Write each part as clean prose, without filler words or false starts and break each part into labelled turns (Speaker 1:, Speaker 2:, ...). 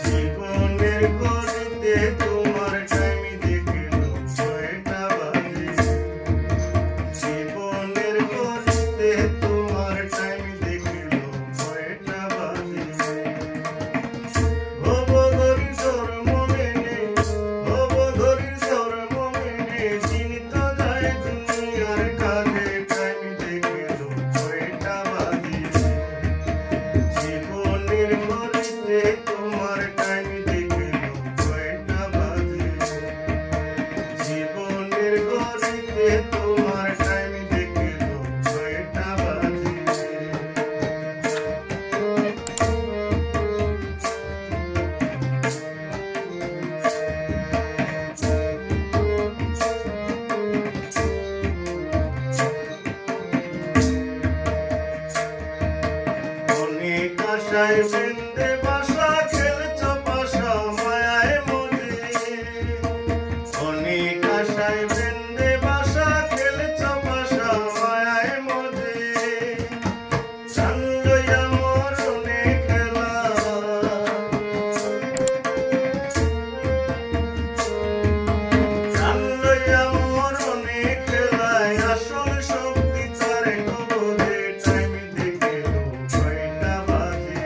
Speaker 1: জীবনের গলিতে তোমার টাইম দেখলো ছয়টা বাজে। জীবনের গলিতে তোমার টাইম দেখলো ছয়টা বাজে। ভবঘড়ি তোর মনে নেই, ভবঘড়ি তোর মনে নেই, চিনিত যায় দুনিয়ার কাজে। টাইম দেখলো ছয়টা বাজে। জীবনের গলিতে তোমার টাইম দেখলো ছয়টা বাজে। জীবনের গলিতে তোমার টাইম দেখলো ছয়টা বাজে। অনেক আশায় বেঁধে বাসা খেলছ পাশা মায়ায় মনে। অনেক আশায় বেঁধে বাসা খেলছ পাশা মায়ায় মনে। প্রাণ লইয়া মরণে খেলা, প্রাণ লইয়া মরণে খেলায় আসল শক্তি তারে কবরে। টাইম দেখলো ছয়টা বাজে।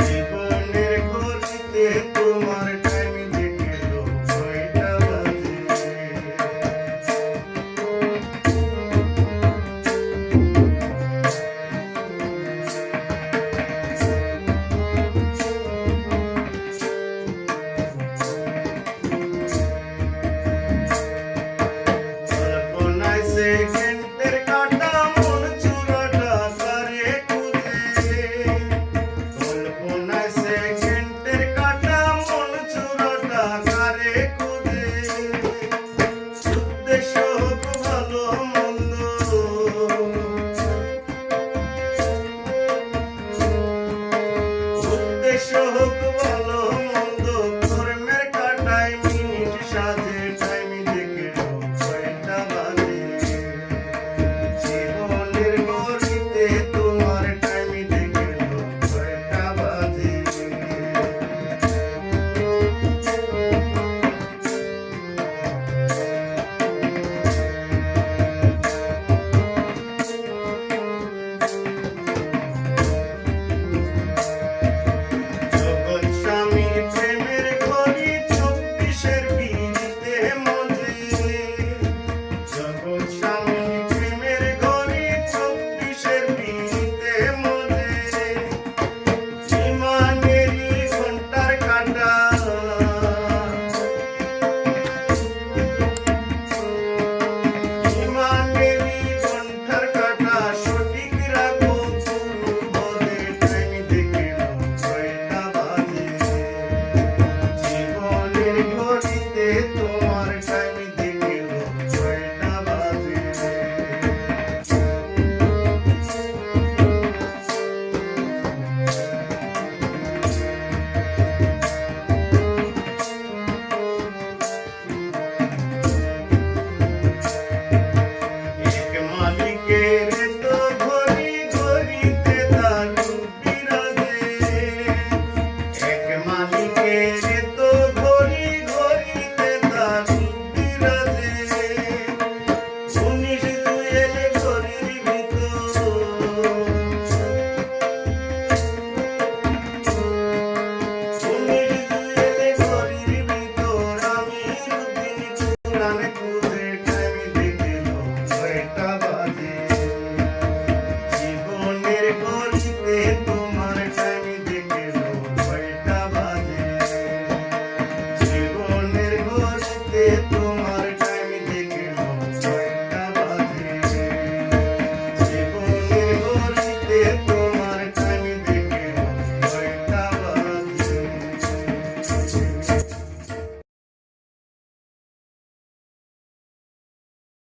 Speaker 1: জীবনের গলিতে তোমার টাইম দেখলো ছয়টা বাজে। কল্পনায় সেকেন্ডের কাটা মন চূড়াটা কারে খুঁজে। কল্পনায় সেকেন্ডের কাটা মন চূড়াটা কারে খুঁজে। উদ্দেশ্য হোক ভালো